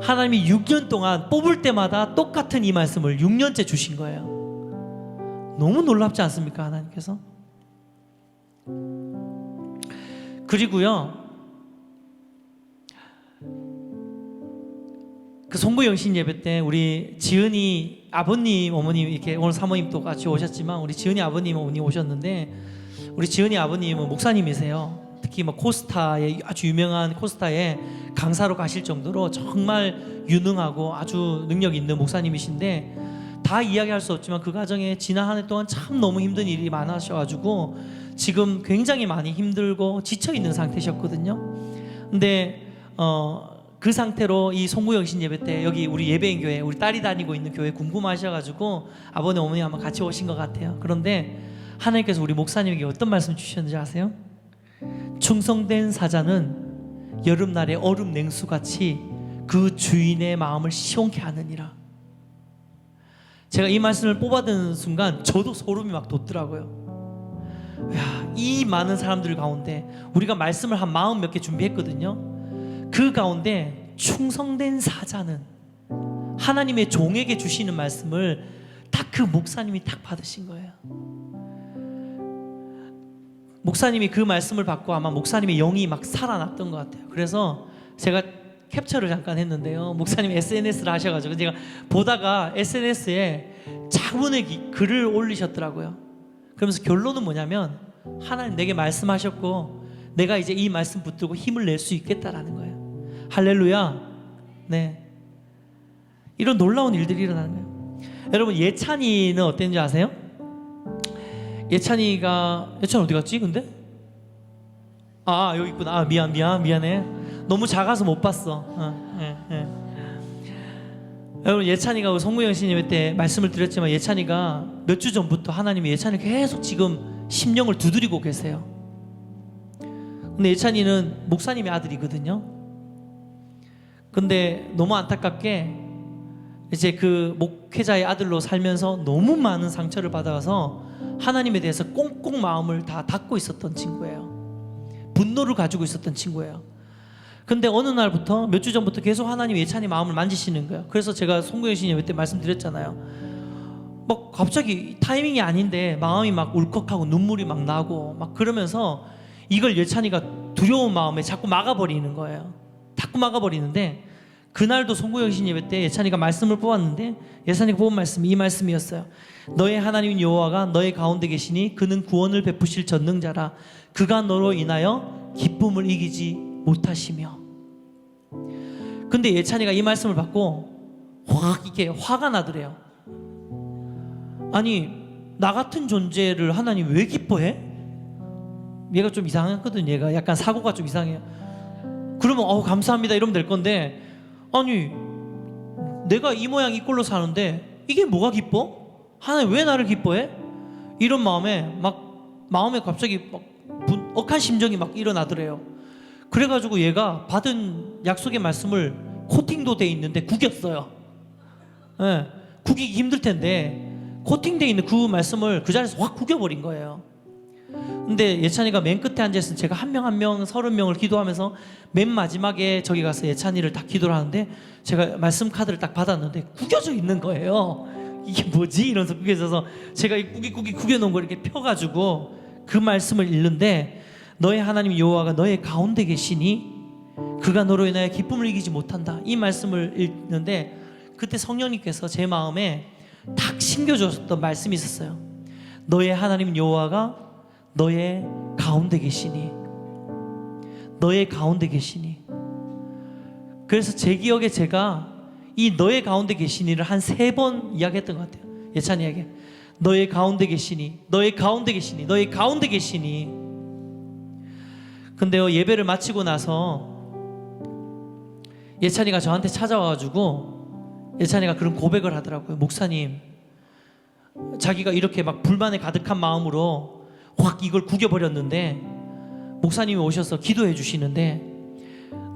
A: 하나님이 6년 동안 뽑을 때마다 똑같은 이 말씀을 6년째 주신 거예요. 너무 놀랍지 않습니까? 하나님께서. 그리고요 그 송구영신 예배 때 우리 지은이 아버님 어머님 이렇게 오늘 사모님도 같이 오셨지만 우리 지은이 아버님 어머님 오셨는데 우리 지은이 아버님은 목사님이세요. 특히 뭐 코스타의 아주 유명한 코스타에 강사로 가실 정도로 정말 유능하고 아주 능력 있는 목사님이신데 다 이야기할 수 없지만 그 가정에 지난 한 해 동안 참 너무 힘든 일이 많으셔가지고 지금 굉장히 많이 힘들고 지쳐 있는 상태셨거든요. 근데 그 상태로 이 송구영신 예배 때 여기 우리 예배인 교회 우리 딸이 다니고 있는 교회 궁금하셔가지고 아버님 어머니 아마 같이 오신 것 같아요. 그런데 하나님께서 우리 목사님에게 어떤 말씀 주셨는지 아세요? 충성된 사자는 여름날의 얼음 냉수같이 그 주인의 마음을 시원케 하느니라. 제가 이 말씀을 뽑아드는 순간 저도 소름이 막 돋더라고요. 야, 이 많은 사람들 가운데 우리가 말씀을 한 40몇 개 준비했거든요. 그 가운데 충성된 사자는 하나님의 종에게 주시는 말씀을 딱 그 목사님이 딱 받으신 거예요. 목사님이 그 말씀을 받고 아마 목사님의 영이 막 살아났던 것 같아요. 그래서 제가 캡처를 잠깐 했는데요. 목사님이 SNS를 하셔가지고 제가 보다가 SNS에 차분하게 글을 올리셨더라고요. 그러면서 결론은 뭐냐면 하나님 내게 말씀하셨고 내가 이제 이 말씀 붙들고 힘을 낼 수 있겠다라는 거예요. 할렐루야. 네, 이런 놀라운 일들이 일어나는 거예요. 여러분 예찬이는 어땠는지 아세요? 예찬이 어디 갔지 근데? 아 여기 있구나. 아 미안해. 너무 작아서 못 봤어. 여러분 예찬이가 송구영신 예배 때 말씀을 드렸지만 예찬이가 몇 주 전부터 하나님이 예찬이를 계속 지금 심령을 두드리고 계세요. 근데 예찬이는 목사님의 아들이거든요. 근데 너무 안타깝게 이제 그 목회자의 아들로 살면서 너무 많은 상처를 받아서 하나님에 대해서 꽁꽁 마음을 다 닫고 있었던 친구예요. 분노를 가지고 있었던 친구예요. 근데 어느 날부터 몇 주 전부터 계속 하나님 예찬이 마음을 만지시는 거예요. 그래서 제가 송구영신 예배 때 말씀드렸잖아요. 막 갑자기 타이밍이 아닌데 마음이 막 울컥하고 눈물이 막 나고 막 그러면서 이걸 예찬이가 두려운 마음에 자꾸 막아버리는 거예요. 자꾸 막아버리는데 그날도 송구영신 예배 때 예찬이가 말씀을 뽑았는데 예찬이가 뽑은 말씀이 이 말씀이었어요. 너의 하나님 여호와가 너의 가운데 계시니 그는 구원을 베푸실 전능자라. 그가 너로 인하여 기쁨을 이기지 못하시며. 근데 예찬이가 이 말씀을 받고 확 이렇게 화가 나더래요. 아니 나 같은 존재를 하나님 왜 기뻐해? 얘가 좀 이상했거든. 얘가 약간 사고가 좀 이상해요. 그러면 감사합니다 이러면 될 건데 아니 내가 이 모양 이 꼴로 사는데 이게 뭐가 기뻐? 하나님 왜 나를 기뻐해? 이런 마음에 갑자기 막 억한 심정이 막 일어나더래요. 그래가지고 얘가 받은 약속의 말씀을 코팅도 돼 있는데 구겼어요. 예, 구기기 힘들 텐데 코팅돼 있는 그 말씀을 그 자리에서 확 구겨버린 거예요. 근데 예찬이가 맨 끝에 앉아있으면 제가 한 명 한 명 30명을 기도하면서 맨 마지막에 저기 가서 예찬이를 딱 기도를 하는데 제가 말씀 카드를 딱 받았는데 구겨져 있는 거예요. 이게 뭐지? 이러면서 구겨져서 제가 이 구기 구겨놓은 걸 이렇게 펴가지고 그 말씀을 읽는데, 너의 하나님 여호와가 너의 가운데 계시니 그가 너로 인하여 기쁨을 이기지 못한다, 이 말씀을 읽는데 그때 성령님께서 제 마음에 탁 심겨주셨던 말씀이 있었어요. 너의 하나님 여호와가 너의 가운데 계시니, 너의 가운데 계시니. 그래서 제 기억에 제가 이 너의 가운데 계시니를 한 3번 이야기했던 것 같아요. 예찬이에게 너의 가운데 계시니, 너의 가운데 계시니, 너의 가운데 계시니. 근데요, 예배를 마치고 나서 예찬이가 저한테 찾아와가지고 예찬이가 그런 고백을 하더라고요. 목사님, 자기가 이렇게 막 불만에 가득한 마음으로 확 이걸 구겨버렸는데 목사님이 오셔서 기도해 주시는데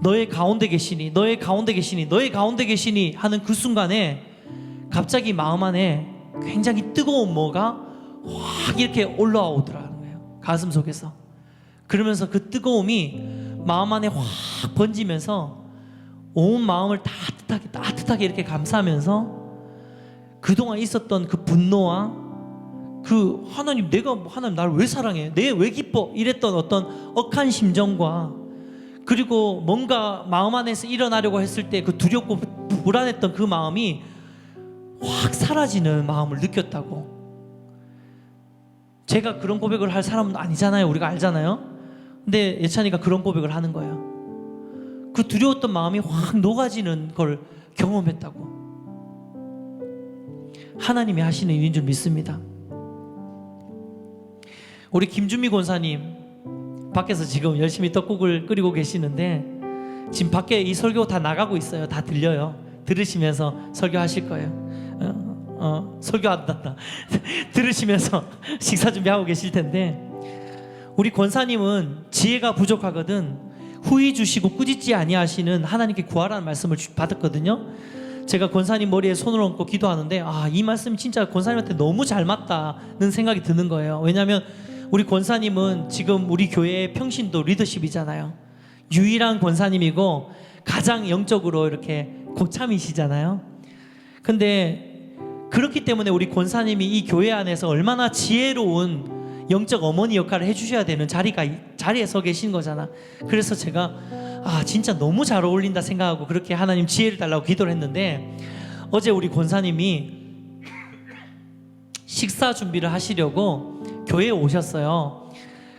A: 너의 가운데 계시니, 너의 가운데 계시니, 너의 가운데 계시니 하는 그 순간에 갑자기 마음 안에 굉장히 뜨거운 뭐가 확 이렇게 올라오더라는 거예요, 가슴 속에서. 그러면서 그 뜨거움이 마음 안에 확 번지면서 온 마음을 따뜻하게 이렇게 감싸면서 그동안 있었던 그 분노와 그 하나님, 하나님 나를 왜 사랑해, 내 왜 기뻐, 이랬던 어떤 억한 심정과, 그리고 뭔가 마음 안에서 일어나려고 했을 때 그 두렵고 불안했던 그 마음이 확 사라지는 마음을 느꼈다고. 제가 그런 고백을 할 사람은 아니잖아요, 우리가 알잖아요. 근데 예찬이가 그런 고백을 하는 거예요. 그 두려웠던 마음이 확 녹아지는 걸 경험했다고. 하나님이 하시는 일인 줄 믿습니다. 우리 김준미 권사님 밖에서 지금 열심히 떡국을 끓이고 계시는데 지금 밖에 이 설교 다 나가고 있어요. 다 들려요. 들으시면서 설교하실 거예요. 설교한다. 들으시면서 식사 준비하고 계실 텐데, 우리 권사님은 지혜가 부족하거든 후히 주시고 꾸짖지 아니하시는 하나님께 구하라는 말씀을 받았거든요. 제가 권사님 머리에 손을 얹고 기도하는데 이 말씀이 진짜 권사님한테 너무 잘 맞다는 생각이 드는 거예요. 왜냐하면 우리 권사님은 지금 우리 교회의 평신도 리더십이잖아요. 유일한 권사님이고 가장 영적으로 이렇게 고참이시잖아요. 근데 그렇기 때문에 우리 권사님이 이 교회 안에서 얼마나 지혜로운 영적 어머니 역할을 해주셔야 되는 자리에 서 계신 거잖아. 그래서 제가 진짜 너무 잘 어울린다 생각하고 그렇게 하나님 지혜를 달라고 기도를 했는데, 어제 우리 권사님이 식사 준비를 하시려고 교회에 오셨어요.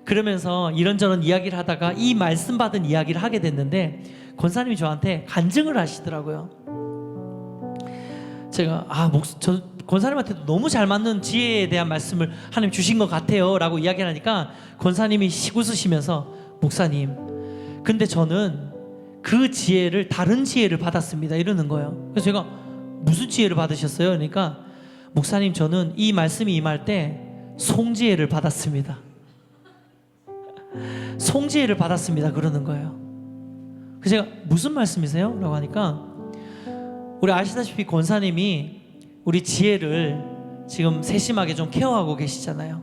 A: 그러면서 이런저런 이야기를 하다가 이 말씀 받은 이야기를 하게 됐는데 권사님이 저한테 간증을 하시더라고요. 제가 저 권사님한테도 너무 잘 맞는 지혜에 대한 말씀을 하나님 주신 것 같아요 라고 이야기를 하니까 권사님이 웃으시면서 목사님, 근데 저는 그 지혜를 다른 지혜를 받았습니다 이러는 거예요. 그래서 제가 무슨 지혜를 받으셨어요? 그러니까 목사님, 저는 이 말씀이 임할 때 송지혜를 받았습니다. 송지혜를 받았습니다 그러는 거예요. 그래서 제가 무슨 말씀이세요? 라고 하니까 우리 아시다시피 권사님이 우리 지혜를 지금 세심하게 좀 케어하고 계시잖아요.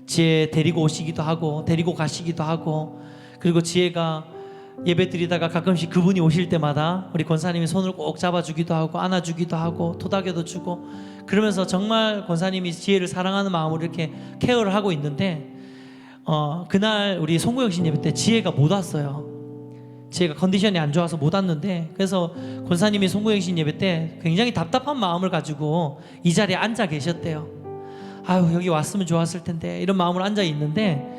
A: 지혜 데리고 오시기도 하고 데리고 가시기도 하고, 그리고 지혜가 예배 드리다가 가끔씩 그분이 오실 때마다 우리 권사님이 손을 꼭 잡아주기도 하고 안아주기도 하고 토닥여도 주고, 그러면서 정말 권사님이 지혜를 사랑하는 마음으로 이렇게 케어를 하고 있는데 그날 우리 송구영신 예배 때 지혜가 못 왔어요. 지혜가 컨디션이 안 좋아서 못 왔는데, 그래서 권사님이 송구영신 예배 때 굉장히 답답한 마음을 가지고 이 자리에 앉아 계셨대요. 여기 왔으면 좋았을 텐데 이런 마음으로 앉아 있는데,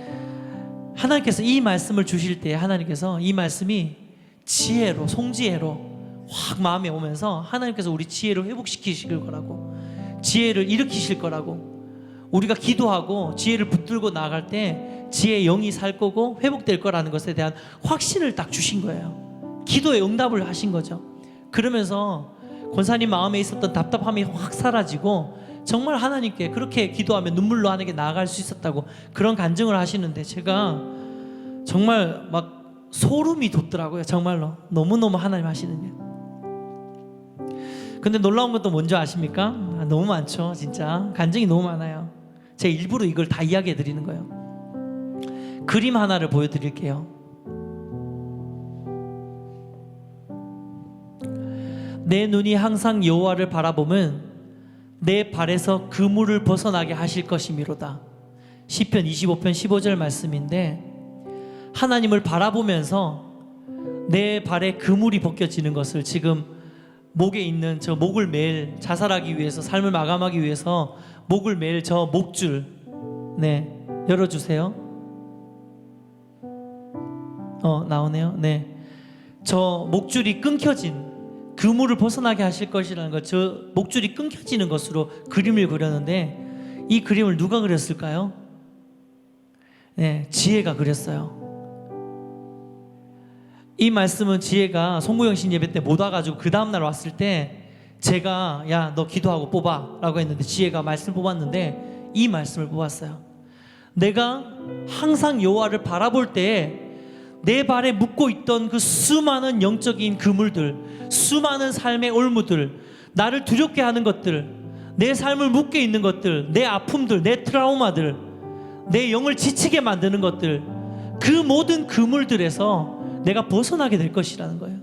A: 하나님께서 이 말씀을 주실 때 하나님께서 이 말씀이 지혜로, 송지혜로 확 마음에 오면서 하나님께서 우리 지혜를 회복시키실 거라고, 지혜를 일으키실 거라고, 우리가 기도하고 지혜를 붙들고 나아갈 때 지혜의 영이 살 거고 회복될 거라는 것에 대한 확신을 딱 주신 거예요. 기도에 응답을 하신 거죠. 그러면서 권사님 마음에 있었던 답답함이 확 사라지고 정말 하나님께 그렇게 기도하면 눈물로 하나님께 나아갈 수 있었다고 그런 간증을 하시는데, 제가 정말 막 소름이 돋더라고요. 정말로 너무너무 하나님 하시는 일. 근데 놀라운 것도 뭔지 아십니까? 너무 많죠. 진짜 간증이 너무 많아요. 제가 일부러 이걸 다 이야기해 드리는 거예요. 그림 하나를 보여드릴게요. 내 눈이 항상 여호와를 바라보면 내 발에서 그물을 벗어나게 하실 것이미로다. 시편 25편 15절 말씀인데, 하나님을 바라보면서 내 발에 그물이 벗겨지는 것을, 지금 목에 있는 저 목을 매일 자살하기 위해서, 삶을 마감하기 위해서 목을 매일 저 목줄, 네, 열어주세요. 나오네요. 네, 저 목줄이 끊겨진, 그물을 벗어나게 하실 것이라는 것, 저 목줄이 끊겨지는 것으로 그림을 그렸는데, 이 그림을 누가 그렸을까요? 네, 지혜가 그렸어요. 이 말씀은 지혜가 송구영신 예배 때 못 와가지고 그 다음날 왔을 때 제가 야, 너 기도하고 뽑아 라고 했는데, 지혜가 말씀 뽑았는데 이 말씀을 뽑았어요. 내가 항상 여호와를 바라볼 때 내 발에 묶고 있던 그 수많은 영적인 그물들, 수많은 삶의 올무들, 나를 두렵게 하는 것들, 내 삶을 묶게 있는 것들, 내 아픔들, 내 트라우마들, 내 영을 지치게 만드는 것들, 그 모든 그물들에서 내가 벗어나게 될 것이라는 거예요.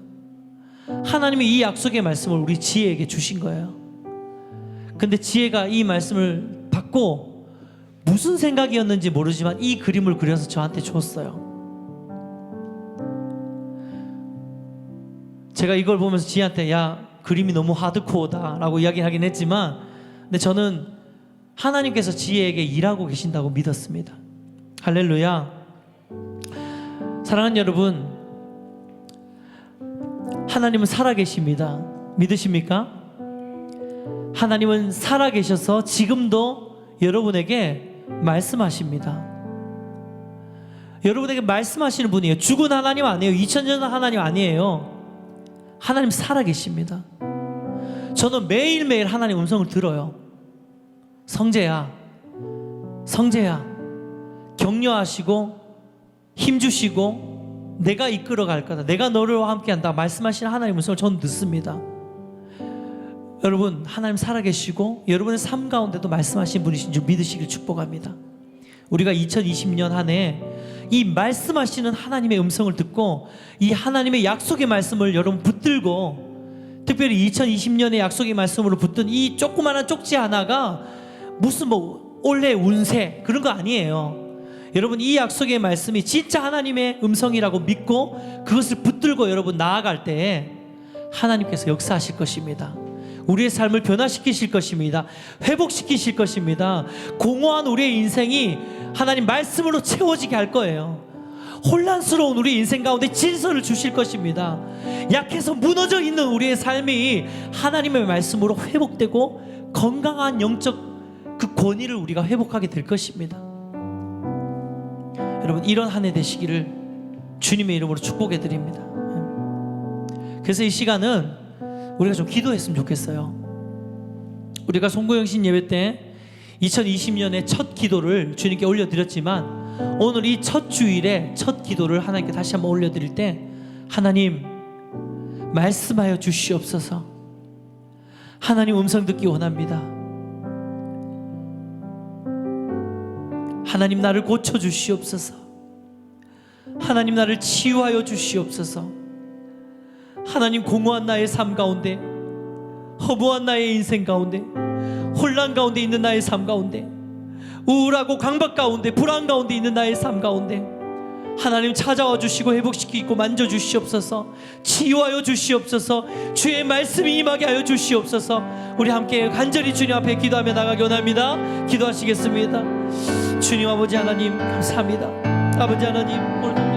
A: 하나님이 이 약속의 말씀을 우리 지혜에게 주신 거예요. 근데 지혜가 이 말씀을 받고 무슨 생각이었는지 모르지만 이 그림을 그려서 저한테 줬어요. 제가 이걸 보면서 지혜한테 야, 그림이 너무 하드코어다 라고 이야기하긴 했지만, 근데 저는 하나님께서 지혜에게 일하고 계신다고 믿었습니다. 할렐루야. 사랑하는 여러분, 하나님은 살아계십니다. 믿으십니까? 하나님은 살아계셔서 지금도 여러분에게 말씀하십니다. 여러분에게 말씀하시는 분이에요. 죽은 하나님 아니에요. 2000년 전 하나님 아니에요. 하나님 살아계십니다. 저는 매일매일 하나님 음성을 들어요. 성재야, 성재야, 격려하시고 힘주시고 내가 이끌어갈 거다, 내가 너를 함께한다 말씀하시는 하나님의 음성을 저는 듣습니다. 여러분, 하나님 살아계시고 여러분의 삶 가운데도 말씀하신 분이신 줄 믿으시길 축복합니다. 우리가 2020년 한 해 이 말씀하시는 하나님의 음성을 듣고 이 하나님의 약속의 말씀을 여러분 붙들고, 특별히 2020년의 약속의 말씀으로 붙든 이 조그마한 쪽지 하나가 무슨 뭐 올해 운세 그런 거 아니에요. 여러분, 이 약속의 말씀이 진짜 하나님의 음성이라고 믿고 그것을 붙들고 여러분 나아갈 때 하나님께서 역사하실 것입니다. 우리의 삶을 변화시키실 것입니다. 회복시키실 것입니다. 공허한 우리의 인생이 하나님 말씀으로 채워지게 할 거예요. 혼란스러운 우리 인생 가운데 질서를 주실 것입니다. 약해서 무너져 있는 우리의 삶이 하나님의 말씀으로 회복되고 건강한 영적 그 권위를 우리가 회복하게 될 것입니다. 여러분, 이런 한 해 되시기를 주님의 이름으로 축복해 드립니다. 그래서 이 시간은 우리가 좀 기도했으면 좋겠어요. 우리가 송구영신 예배 때 2020년의 첫 기도를 주님께 올려드렸지만, 오늘 이 첫 주일에 첫 기도를 하나님께 다시 한번 올려드릴 때, 하나님 말씀하여 주시옵소서. 하나님 음성 듣기 원합니다. 하나님 나를 고쳐주시옵소서. 하나님 나를 치유하여 주시옵소서. 하나님, 공허한 나의 삶 가운데, 허무한 나의 인생 가운데, 혼란 가운데 있는 나의 삶 가운데, 우울하고 강박 가운데, 불안 가운데 있는 나의 삶 가운데 하나님 찾아와 주시고 회복시키고 만져주시옵소서. 치유하여 주시옵소서. 주의 말씀이 임하게 하여 주시옵소서. 우리 함께 간절히 주님 앞에 기도하며 나가기 원합니다. 기도하시겠습니다. 주님 아버지 하나님 감사합니다. 아버지 하나님, 오늘